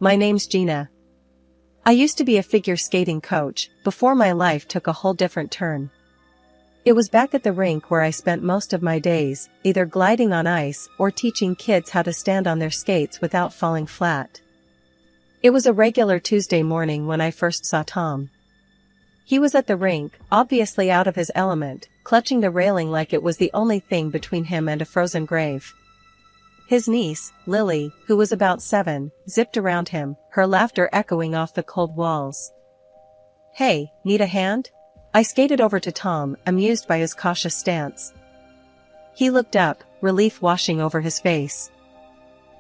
My name's Gina. I used to be a figure skating coach, before my life took a whole different turn. It was back at the rink where I spent most of my days, either gliding on ice or teaching kids how to stand on their skates without falling flat. It was a regular Tuesday morning when I first saw Tom. He was at the rink, obviously out of his element, clutching the railing like it was the only thing between him and a frozen grave. His niece, Lily, who was about 7, zipped around him, her laughter echoing off the cold walls. "Hey, need a hand?" I skated over to Tom, amused by his cautious stance. He looked up, relief washing over his face.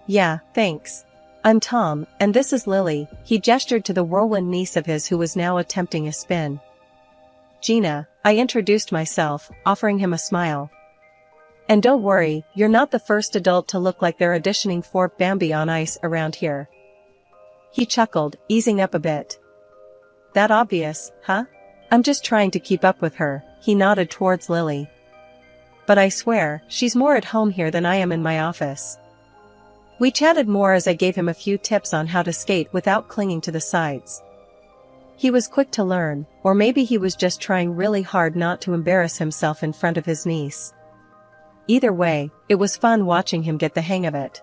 "Yeah, thanks. I'm Tom, and this is Lily." He gestured to the whirlwind niece of his who was now attempting a spin. "Gina," I introduced myself, offering him a smile. "And don't worry, you're not the first adult to look like they're auditioning for Bambi on ice around here." He chuckled, easing up a bit. "That obvious, huh? I'm just trying to keep up with her." He nodded towards Lily. "But I swear, she's more at home here than I am in my office." We chatted more as I gave him a few tips on how to skate without clinging to the sides. He was quick to learn, or maybe he was just trying really hard not to embarrass himself in front of his niece. Either way, it was fun watching him get the hang of it.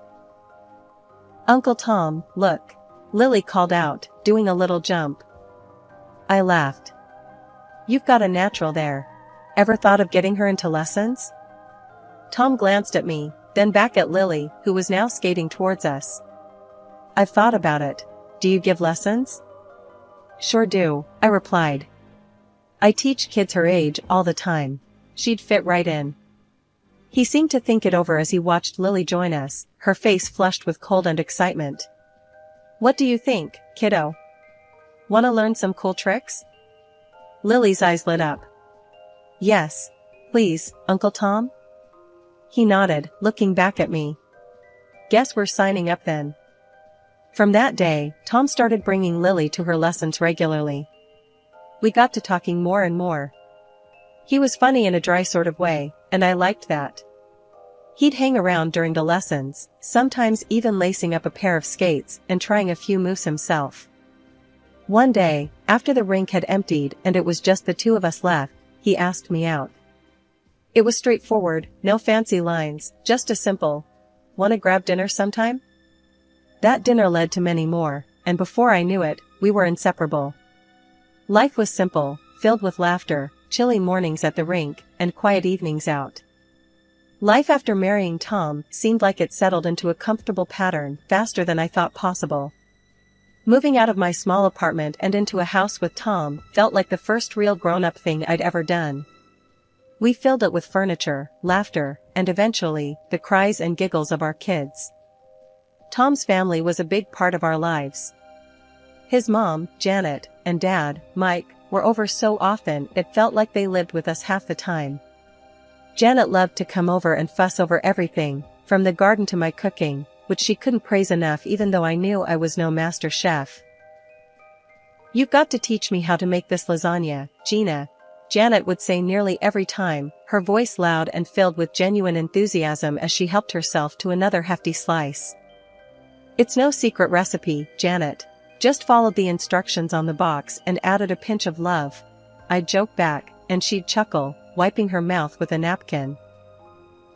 "Uncle Tom, look," Lily called out, doing a little jump. I laughed. "You've got a natural there. Ever thought of getting her into lessons?" Tom glanced at me, then back at Lily, who was now skating towards us. "I've thought about it. Do you give lessons?" "Sure do," I replied. "I teach kids her age all the time. She'd fit right in." He seemed to think it over as he watched Lily join us, her face flushed with cold and excitement. "What do you think, kiddo? Want to learn some cool tricks?" Lily's eyes lit up. "Yes, please, Uncle Tom?" He nodded, looking back at me. "Guess we're signing up then." From that day, Tom started bringing Lily to her lessons regularly. We got to talking more and more. He was funny in a dry sort of way, and I liked that. He'd hang around during the lessons, sometimes even lacing up a pair of skates and trying a few moves himself. One day, after the rink had emptied and it was just the two of us left, he asked me out. It was straightforward, no fancy lines, just a simple, "Wanna grab dinner sometime?" That dinner led to many more, and before I knew it, we were inseparable. Life was simple, filled with laughter, chilly mornings at the rink, and quiet evenings out. Life after marrying Tom seemed like it settled into a comfortable pattern faster than I thought possible. Moving out of my small apartment and into a house with Tom felt like the first real grown-up thing I'd ever done. We filled it with furniture, laughter, and eventually, the cries and giggles of our kids. Tom's family was a big part of our lives. His mom, Janet, and dad, Mike, were over so often it felt like they lived with us half the time. Janet loved to come over and fuss over everything, from the garden to my cooking, which she couldn't praise enough even though I knew I was no master chef. "You've got to teach me how to make this lasagna, Gina," Janet would say nearly every time, her voice loud and filled with genuine enthusiasm as she helped herself to another hefty slice. "It's no secret recipe, Janet. Just followed the instructions on the box and added a pinch of love." I'd joke back, and she'd chuckle, wiping her mouth with a napkin.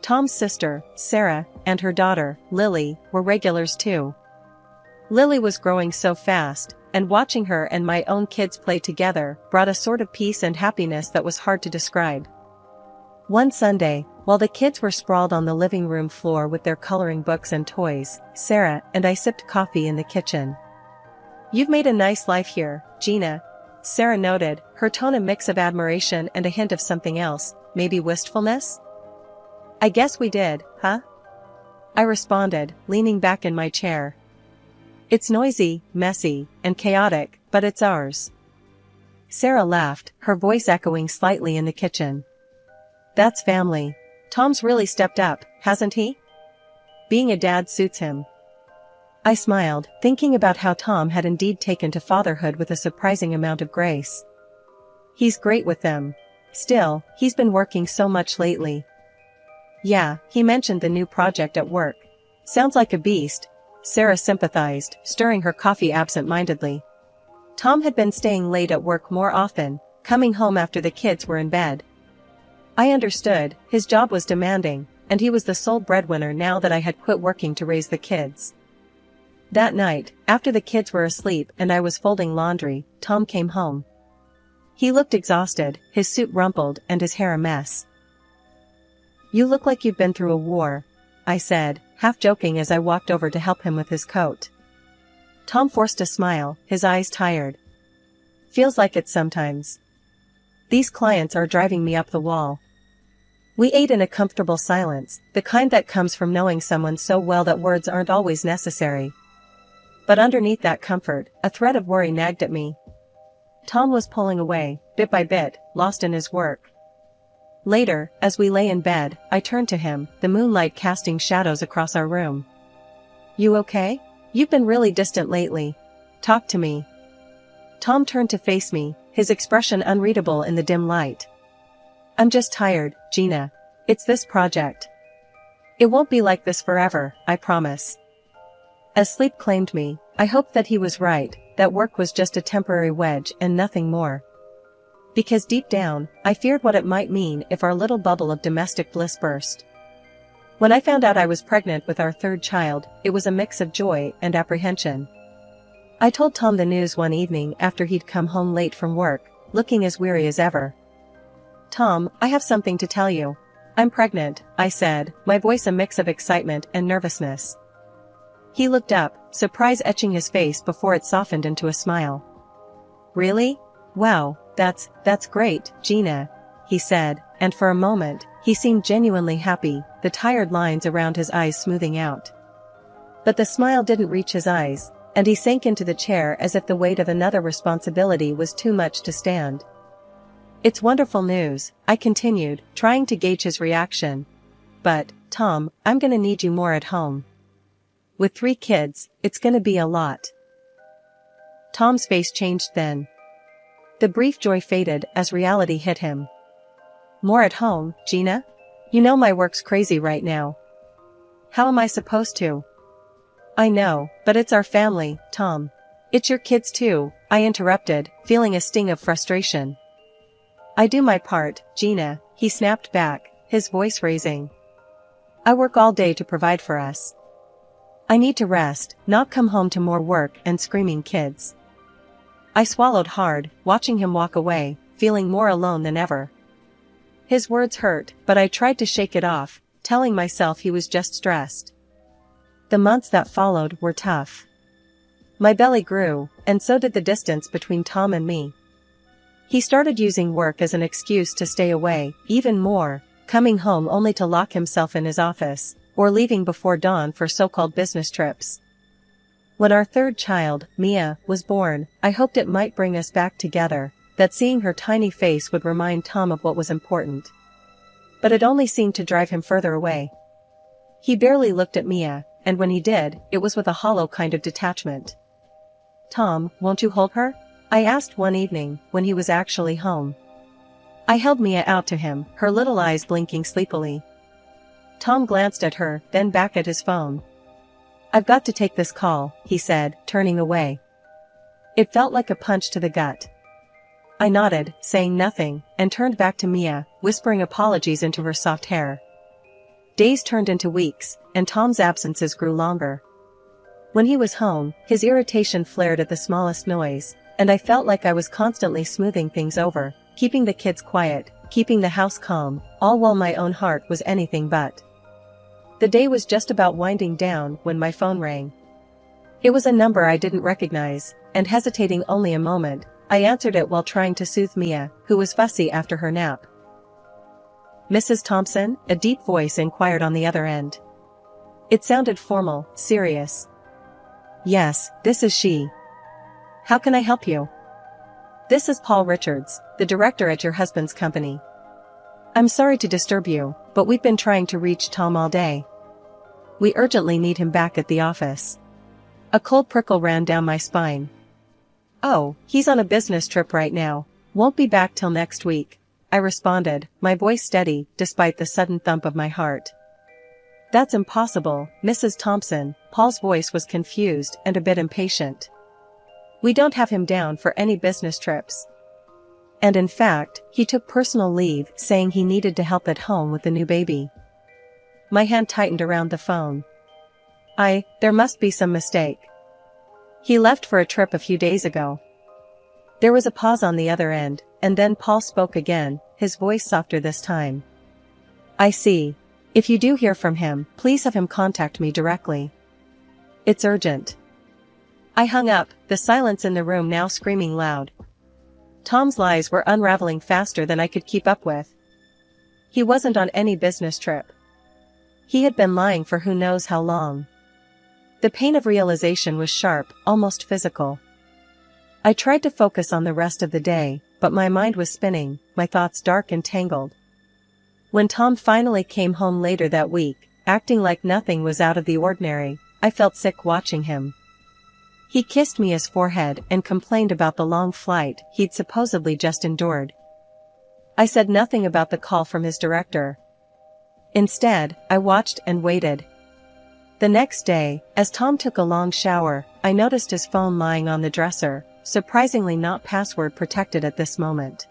Tom's sister, Sarah, and her daughter, Lily, were regulars too. Lily was growing so fast, and watching her and my own kids play together brought a sort of peace and happiness that was hard to describe. One Sunday, while the kids were sprawled on the living room floor with their coloring books and toys, Sarah and I sipped coffee in the kitchen. "You've made a nice life here, Gina," Sarah noted, her tone a mix of admiration and a hint of something else, maybe wistfulness? "I guess we did, huh?" I responded, leaning back in my chair. "It's noisy, messy, and chaotic, but it's ours." Sarah laughed, her voice echoing slightly in the kitchen. "That's family. Tom's really stepped up, hasn't he? Being a dad suits him." I smiled, thinking about how Tom had indeed taken to fatherhood with a surprising amount of grace. "He's great with them. Still, he's been working so much lately." "Yeah, he mentioned the new project at work. Sounds like a beast. Sarah sympathized, stirring her coffee absent-mindedly. Tom had been staying late at work more often, coming home after the kids were in bed. I understood, his job was demanding, and he was the sole breadwinner now that I had quit working to raise the kids. That night, after the kids were asleep and I was folding laundry, Tom came home. He looked exhausted, his suit rumpled and his hair a mess. "You look like you've been through a war," I said, half joking as I walked over to help him with his coat. Tom forced a smile, his eyes tired. "Feels like it sometimes. These clients are driving me up the wall." We ate in a comfortable silence, the kind that comes from knowing someone so well that words aren't always necessary. But underneath that comfort, a thread of worry nagged at me. Tom was pulling away, bit by bit, lost in his work. Later, as we lay in bed, I turned to him, the moonlight casting shadows across our room. "You okay? You've been really distant lately. Talk to me." Tom turned to face me, his expression unreadable in the dim light. "I'm just tired, Gina. It's this project. It won't be like this forever, I promise." As sleep claimed me, I hoped that he was right, that work was just a temporary wedge and nothing more. Because deep down, I feared what it might mean if our little bubble of domestic bliss burst. When I found out I was pregnant with our third child, it was a mix of joy and apprehension. I told Tom the news one evening after he'd come home late from work, looking as weary as ever. "Tom, I have something to tell you. I'm pregnant," I said, my voice a mix of excitement and nervousness. He looked up, surprise etching his face before it softened into a smile. "Really? Wow, that's great, Gina," he said, and for a moment, he seemed genuinely happy, the tired lines around his eyes smoothing out. But the smile didn't reach his eyes, and he sank into the chair as if the weight of another responsibility was too much to stand. "It's wonderful news," I continued, trying to gauge his reaction. "But, Tom, I'm gonna need you more at home. With 3 kids, it's gonna be a lot." Tom's face changed then. The brief joy faded as reality hit him. "More at home, Gina? You know my work's crazy right now. How am I supposed to?" "I know, but it's our family, Tom. It's your kids too," I interrupted, feeling a sting of frustration. "I do my part, Gina," he snapped back, his voice raising. "I work all day to provide for us. I need to rest, not come home to more work and screaming kids." I swallowed hard, watching him walk away, feeling more alone than ever. His words hurt, but I tried to shake it off, telling myself he was just stressed. The months that followed were tough. My belly grew, and so did the distance between Tom and me. He started using work as an excuse to stay away, even more, coming home only to lock himself in his office, or leaving before dawn for so-called business trips. When our third child, Mia, was born, I hoped it might bring us back together, that seeing her tiny face would remind Tom of what was important. But it only seemed to drive him further away. He barely looked at Mia, and when he did, it was with a hollow kind of detachment. "Tom, won't you hold her?" I asked one evening, when he was actually home. I held Mia out to him, her little eyes blinking sleepily. Tom glanced at her, then back at his phone. "I've got to take this call," he said, turning away. It felt like a punch to the gut. I nodded, saying nothing, and turned back to Mia, whispering apologies into her soft hair. Days turned into weeks, and Tom's absences grew longer. When he was home, his irritation flared at the smallest noise, and I felt like I was constantly smoothing things over, keeping the kids quiet, keeping the house calm, all while my own heart was anything but. The day was just about winding down when my phone rang. It was a number I didn't recognize, and hesitating only a moment, I answered it while trying to soothe Mia, who was fussy after her nap. "Mrs. Thompson?" a deep voice inquired on the other end. It sounded formal, serious. "Yes, this is she. How can I help you?" "This is Paul Richards, the director at your husband's company. I'm sorry to disturb you, but we've been trying to reach Tom all day. We urgently need him back at the office." A cold prickle ran down my spine. "Oh, he's on a business trip right now. Won't be back till next week," I responded, my voice steady, despite the sudden thump of my heart. That's impossible, Mrs. Thompson. Paul's voice was confused and a bit impatient. We don't have him down for any business trips. And in fact, he took personal leave saying he needed to help at home with the new baby. My hand tightened around the phone. There must be some mistake. He left for a trip a few days ago. There was a pause on the other end, and then Paul spoke again, his voice softer this time. I see. If you do hear from him, please have him contact me directly. It's urgent. I hung up, the silence in the room now screaming loud. Tom's lies were unraveling faster than I could keep up with. He wasn't on any business trip. He had been lying for who knows how long. The pain of realization was sharp, almost physical. I tried to focus on the rest of the day, but my mind was spinning, my thoughts dark and tangled. When Tom finally came home later that week, acting like nothing was out of the ordinary, I felt sick watching him. He kissed me his forehead and complained about the long flight he'd supposedly just endured. I said nothing about the call from his director. Instead, I watched and waited. The next day, as Tom took a long shower, I noticed his phone lying on the dresser, surprisingly not password protected at this moment.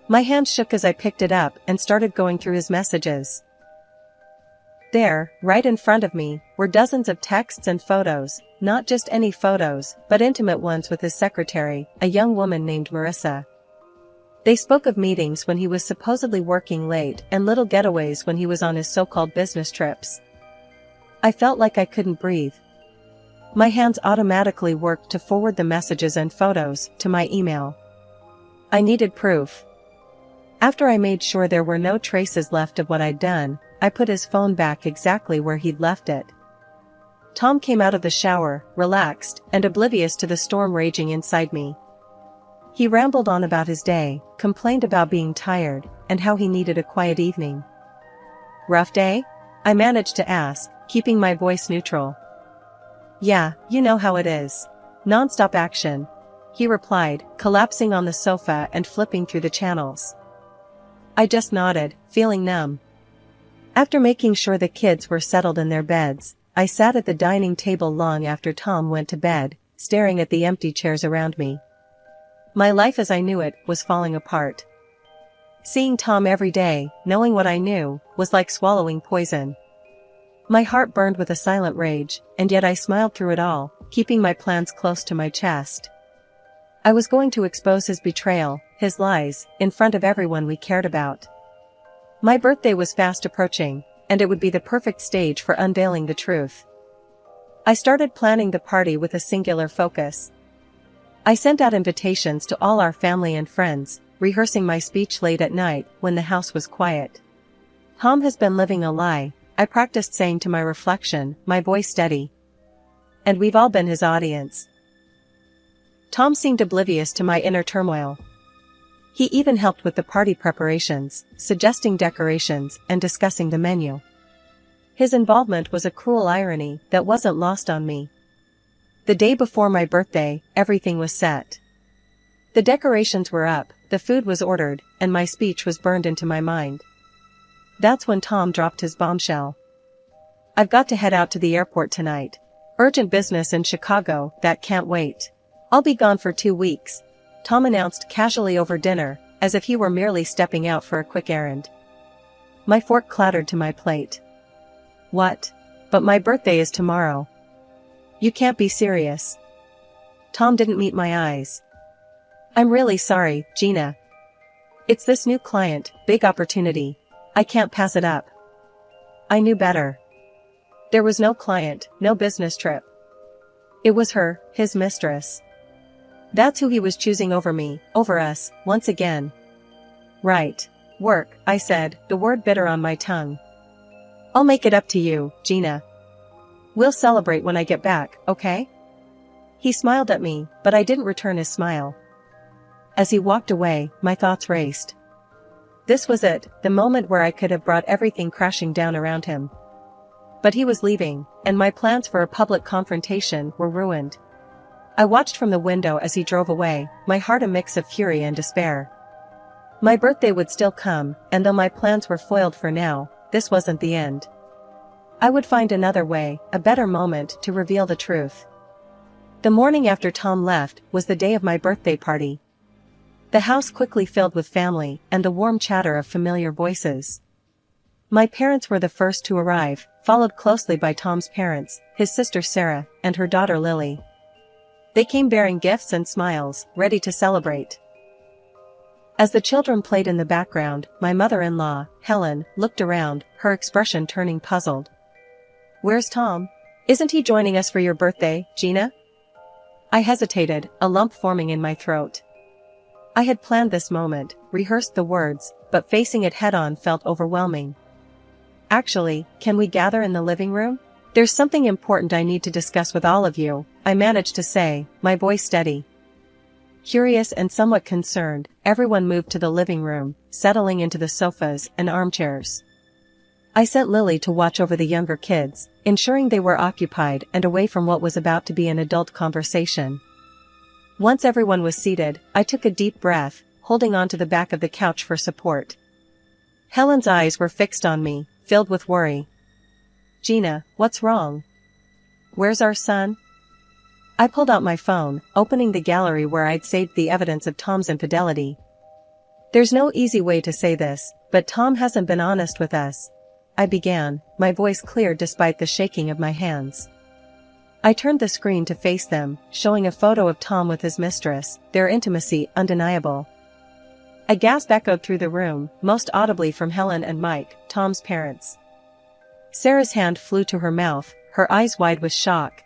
My hand shook as I picked it up and started going through his messages. There, right in front of me, were dozens of texts and photos, not just any photos, but intimate ones with his secretary, a young woman named Marissa. They spoke of meetings when he was supposedly working late and little getaways when he was on his so-called business trips. I felt like I couldn't breathe. My hands automatically worked to forward the messages and photos to my email. I needed proof. After I made sure there were no traces left of what I'd done, I put his phone back exactly where he'd left it. Tom came out of the shower, relaxed and oblivious to the storm raging inside me. He rambled on about his day, complained about being tired, and how he needed a quiet evening. Rough day? I managed to ask, keeping my voice neutral. Yeah, you know how it is. Non-stop action, he replied, collapsing on the sofa and flipping through the channels. I just nodded, feeling numb. After making sure the kids were settled in their beds, I sat at the dining table long after Tom went to bed, staring at the empty chairs around me. My life as I knew it was falling apart. Seeing Tom every day, knowing what I knew, was like swallowing poison. My heart burned with a silent rage, and yet I smiled through it all, keeping my plans close to my chest. I was going to expose his betrayal, his lies, in front of everyone we cared about. My birthday was fast approaching, and it would be the perfect stage for unveiling the truth. I started planning the party with a singular focus. I sent out invitations to all our family and friends, rehearsing my speech late at night when the house was quiet. Tom has been living a lie, I practiced saying to my reflection, my voice steady. And we've all been his audience. Tom seemed oblivious to my inner turmoil. He even helped with the party preparations, suggesting decorations and discussing the menu. His involvement was a cruel irony that wasn't lost on me. The day before my birthday, everything was set. The decorations were up, the food was ordered, and my speech was burned into my mind. That's when Tom dropped his bombshell. I've got to head out to the airport tonight. Urgent business in Chicago that can't wait. I'll be gone for 2 weeks, Tom announced casually over dinner, as if he were merely stepping out for a quick errand. My fork clattered to my plate. What? But my birthday is tomorrow. You can't be serious. Tom didn't meet my eyes. I'm really sorry, Gina. It's this new client, big opportunity. I can't pass it up. I knew better. There was no client, no business trip. It was her, his mistress. That's who he was choosing over me, over us, once again. Right. Work, I said, the word bitter on my tongue. I'll make it up to you, Gina. We'll celebrate when I get back, okay? He smiled at me, but I didn't return his smile. As he walked away, my thoughts raced. This was it, the moment where I could have brought everything crashing down around him. But he was leaving, and my plans for a public confrontation were ruined. I watched from the window as he drove away, my heart a mix of fury and despair. My birthday would still come, and though my plans were foiled for now, this wasn't the end. I would find another way, a better moment to reveal the truth. The morning after Tom left was the day of my birthday party. The house quickly filled with family and the warm chatter of familiar voices. My parents were the first to arrive, followed closely by Tom's parents, his sister Sarah, and her daughter Lily. They came bearing gifts and smiles, ready to celebrate. As the children played in the background, my mother-in-law, Helen, looked around, her expression turning puzzled. "Where's Tom? Isn't he joining us for your birthday, Gina?" I hesitated, a lump forming in my throat. I had planned this moment, rehearsed the words, but facing it head-on felt overwhelming. "Actually, can we gather in the living room? There's something important I need to discuss with all of you," I managed to say, my voice steady. Curious and somewhat concerned, everyone moved to the living room, settling into the sofas and armchairs. I sent Lily to watch over the younger kids, ensuring they were occupied and away from what was about to be an adult conversation. Once everyone was seated, I took a deep breath, holding on to the back of the couch for support. Helen's eyes were fixed on me, filled with worry. "Gina, what's wrong? Where's our son?" I pulled out my phone, opening the gallery where I'd saved the evidence of Tom's infidelity. "There's no easy way to say this, but Tom hasn't been honest with us," I began, my voice clear despite the shaking of my hands. I turned the screen to face them, showing a photo of Tom with his mistress, their intimacy undeniable. A gasp echoed through the room, most audibly from Helen and Mike, Tom's parents. Sarah's hand flew to her mouth, her eyes wide with shock.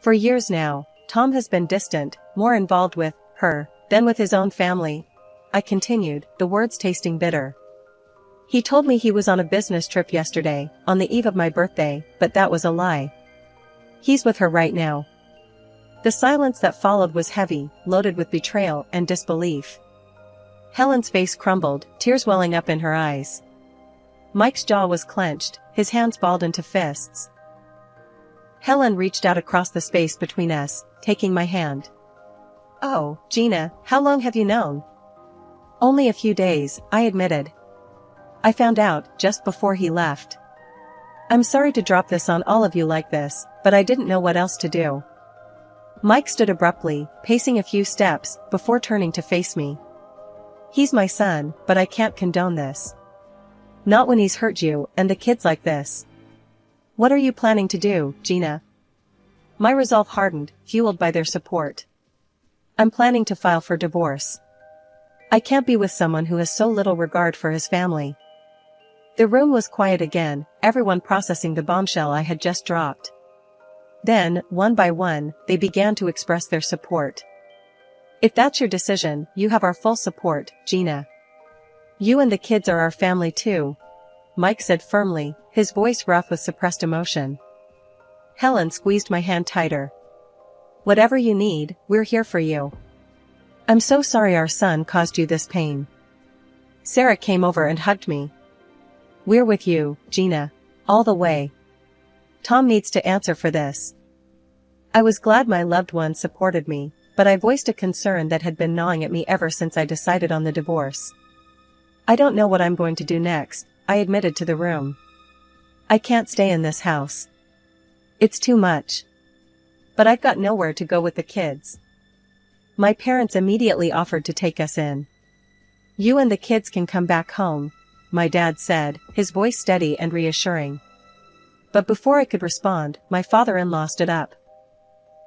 For years now, Tom has been distant, more involved with her than with his own family, I continued, the words tasting bitter. "He told me he was on a business trip yesterday, on the eve of my birthday, but that was a lie. He's with her right now." The silence that followed was heavy, loaded with betrayal and disbelief. Helen's face crumbled, tears welling up in her eyes. Mike's jaw was clenched, his hands balled into fists. Helen reached out across the space between us, taking my hand. "Oh, Gina, how long have you known?" "Only a few days," I admitted. "I found out just before he left. I'm sorry to drop this on all of you like this, but I didn't know what else to do." Mike stood abruptly, pacing a few steps, before turning to face me. "He's my son, but I can't condone this. Not when he's hurt you and the kids like this." "What are you planning to do, Gina?" My resolve hardened, fueled by their support. "I'm planning to file for divorce. I can't be with someone who has so little regard for his family." The room was quiet again, everyone processing the bombshell I had just dropped. Then, one by one, they began to express their support. "If that's your decision, you have our full support, Gina. You and the kids are our family too," Mike said firmly, his voice rough with suppressed emotion. Helen squeezed my hand tighter. "Whatever you need, we're here for you. I'm so sorry our son caused you this pain." Sarah came over and hugged me. "We're with you, Gina. All the way. Tom needs to answer for this." I was glad my loved one supported me, but I voiced a concern that had been gnawing at me ever since I decided on the divorce. "I don't know what I'm going to do next," I admitted to the room. "I can't stay in this house. It's too much. But I've got nowhere to go with the kids." My parents immediately offered to take us in. "You and the kids can come back home," my dad said, his voice steady and reassuring. But before I could respond, my father-in-law stood up.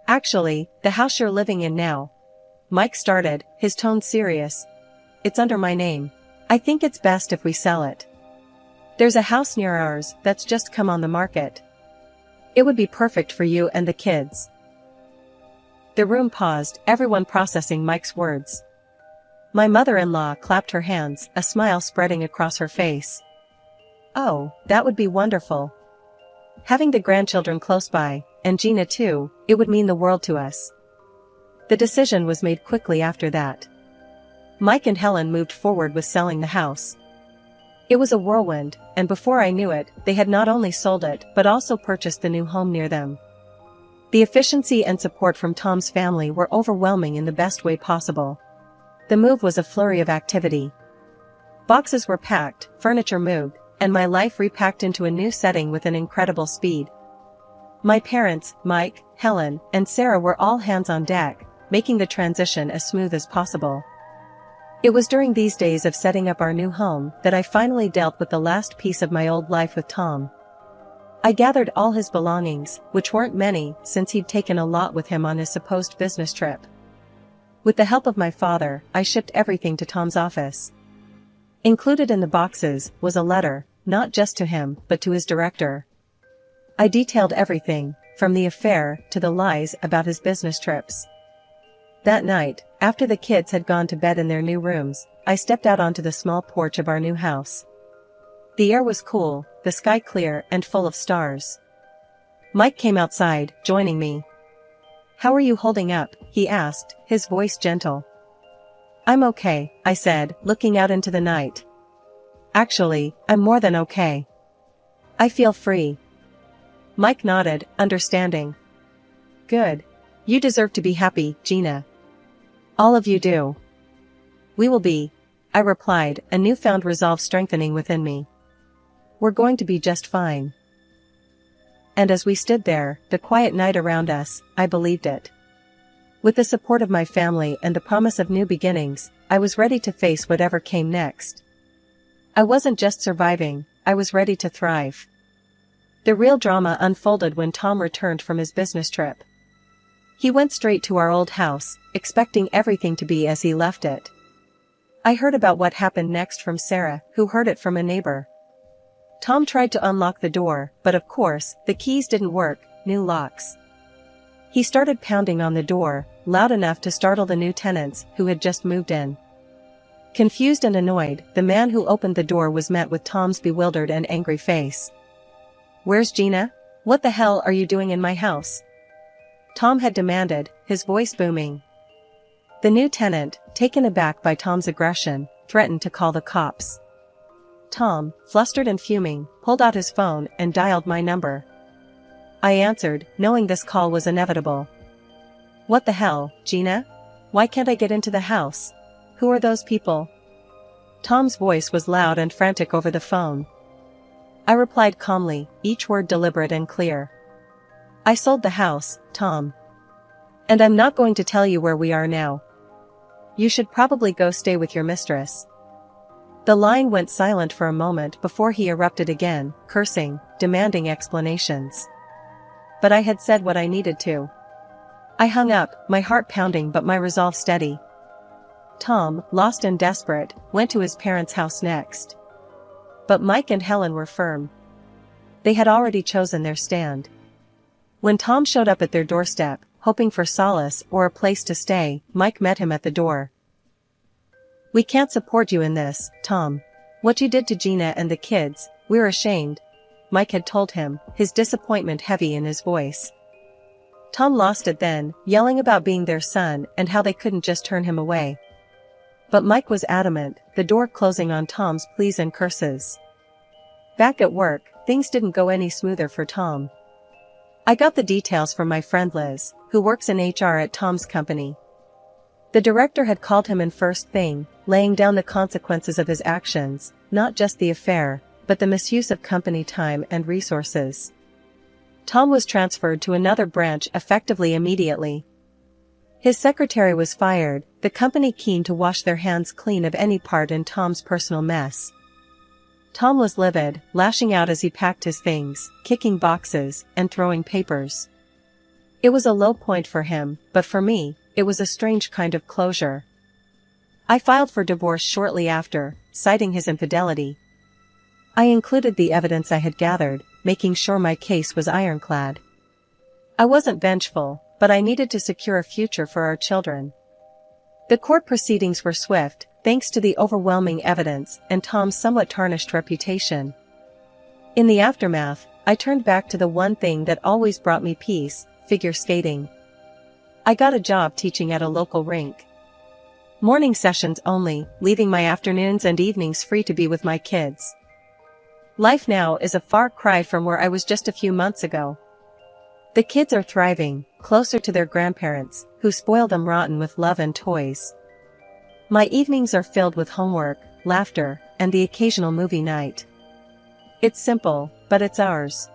"Actually, the house you're living in now," Mike started, his tone serious. "It's under my name. I think it's best if we sell it. There's a house near ours that's just come on the market. It would be perfect for you and the kids." The room paused, everyone processing Mike's words. My mother-in-law clapped her hands, a smile spreading across her face. "Oh, that would be wonderful. Having the grandchildren close by, and Gina too, it would mean the world to us." The decision was made quickly after that. Mike and Helen moved forward with selling the house. It was a whirlwind, and before I knew it, they had not only sold it but also purchased the new home near them. The efficiency and support from Tom's family were overwhelming in the best way possible. The move was a flurry of activity. Boxes were packed, furniture moved, and my life repacked into a new setting with an incredible speed. My parents, Mike, Helen, and Sarah were all hands on deck, making the transition as smooth as possible. It was during these days of setting up our new home that I finally dealt with the last piece of my old life with Tom. I gathered all his belongings, which weren't many since he'd taken a lot with him on his supposed business trip. With the help of my father, I shipped everything to Tom's office. Included in the boxes was a letter, not just to him, but to his director. I detailed everything, from the affair to the lies about his business trips. That night, after the kids had gone to bed in their new rooms, I stepped out onto the small porch of our new house. The air was cool, the sky clear and full of stars. Mike came outside, joining me. "How are you holding up?" he asked, his voice gentle. "I'm okay," I said, looking out into the night. "Actually, I'm more than okay. I feel free." Mike nodded, understanding. "Good. You deserve to be happy, Gina. All of you do." "We will be," I replied, a newfound resolve strengthening within me. "We're going to be just fine." And as we stood there, the quiet night around us, I believed it. With the support of my family and the promise of new beginnings, I was ready to face whatever came next. I wasn't just surviving, I was ready to thrive. The real drama unfolded when Tom returned from his business trip. He went straight to our old house, expecting everything to be as he left it. I heard about what happened next from Sarah, who heard it from a neighbor. Tom tried to unlock the door, but of course, the keys didn't work, new locks. He started pounding on the door, loud enough to startle the new tenants, who had just moved in. Confused and annoyed, the man who opened the door was met with Tom's bewildered and angry face. "Where's Gina? What the hell are you doing in my house?" Tom had demanded, his voice booming. The new tenant, taken aback by Tom's aggression, threatened to call the cops. Tom, flustered and fuming, pulled out his phone and dialed my number. I answered, knowing this call was inevitable. "What the hell, Gina? Why can't I get into the house? Who are those people?" Tom's voice was loud and frantic over the phone. I replied calmly, each word deliberate and clear. "I sold the house, Tom. And I'm not going to tell you where we are now. You should probably go stay with your mistress." The line went silent for a moment before he erupted again, cursing, demanding explanations. But I had said what I needed to. I hung up, my heart pounding but my resolve steady. Tom, lost and desperate, went to his parents' house next. But Mike and Helen were firm. They had already chosen their stand. When Tom showed up at their doorstep, hoping for solace or a place to stay, Mike met him at the door. "We can't support you in this, Tom. What you did to Gina and the kids, we're ashamed," Mike had told him, his disappointment heavy in his voice. Tom lost it then, yelling about being their son and how they couldn't just turn him away. But Mike was adamant, the door closing on Tom's pleas and curses. Back at work, things didn't go any smoother for Tom. I got the details from my friend Liz, who works in HR at Tom's company. The director had called him in first thing, laying down the consequences of his actions, not just the affair, but the misuse of company time and resources. Tom was transferred to another branch effectively immediately. His secretary was fired, the company keen to wash their hands clean of any part in Tom's personal mess. Tom was livid, lashing out as he packed his things, kicking boxes, and throwing papers. It was a low point for him, but for me, it was a strange kind of closure. I filed for divorce shortly after, citing his infidelity. I included the evidence I had gathered, making sure my case was ironclad. I wasn't vengeful, but I needed to secure a future for our children. The court proceedings were swift, thanks to the overwhelming evidence and Tom's somewhat tarnished reputation. In the aftermath, I turned back to the one thing that always brought me peace, figure skating. I got a job teaching at a local rink. Morning sessions only, leaving my afternoons and evenings free to be with my kids. Life now is a far cry from where I was just a few months ago. The kids are thriving, closer to their grandparents, who spoil them rotten with love and toys. My evenings are filled with homework, laughter, and the occasional movie night. It's simple, but it's ours.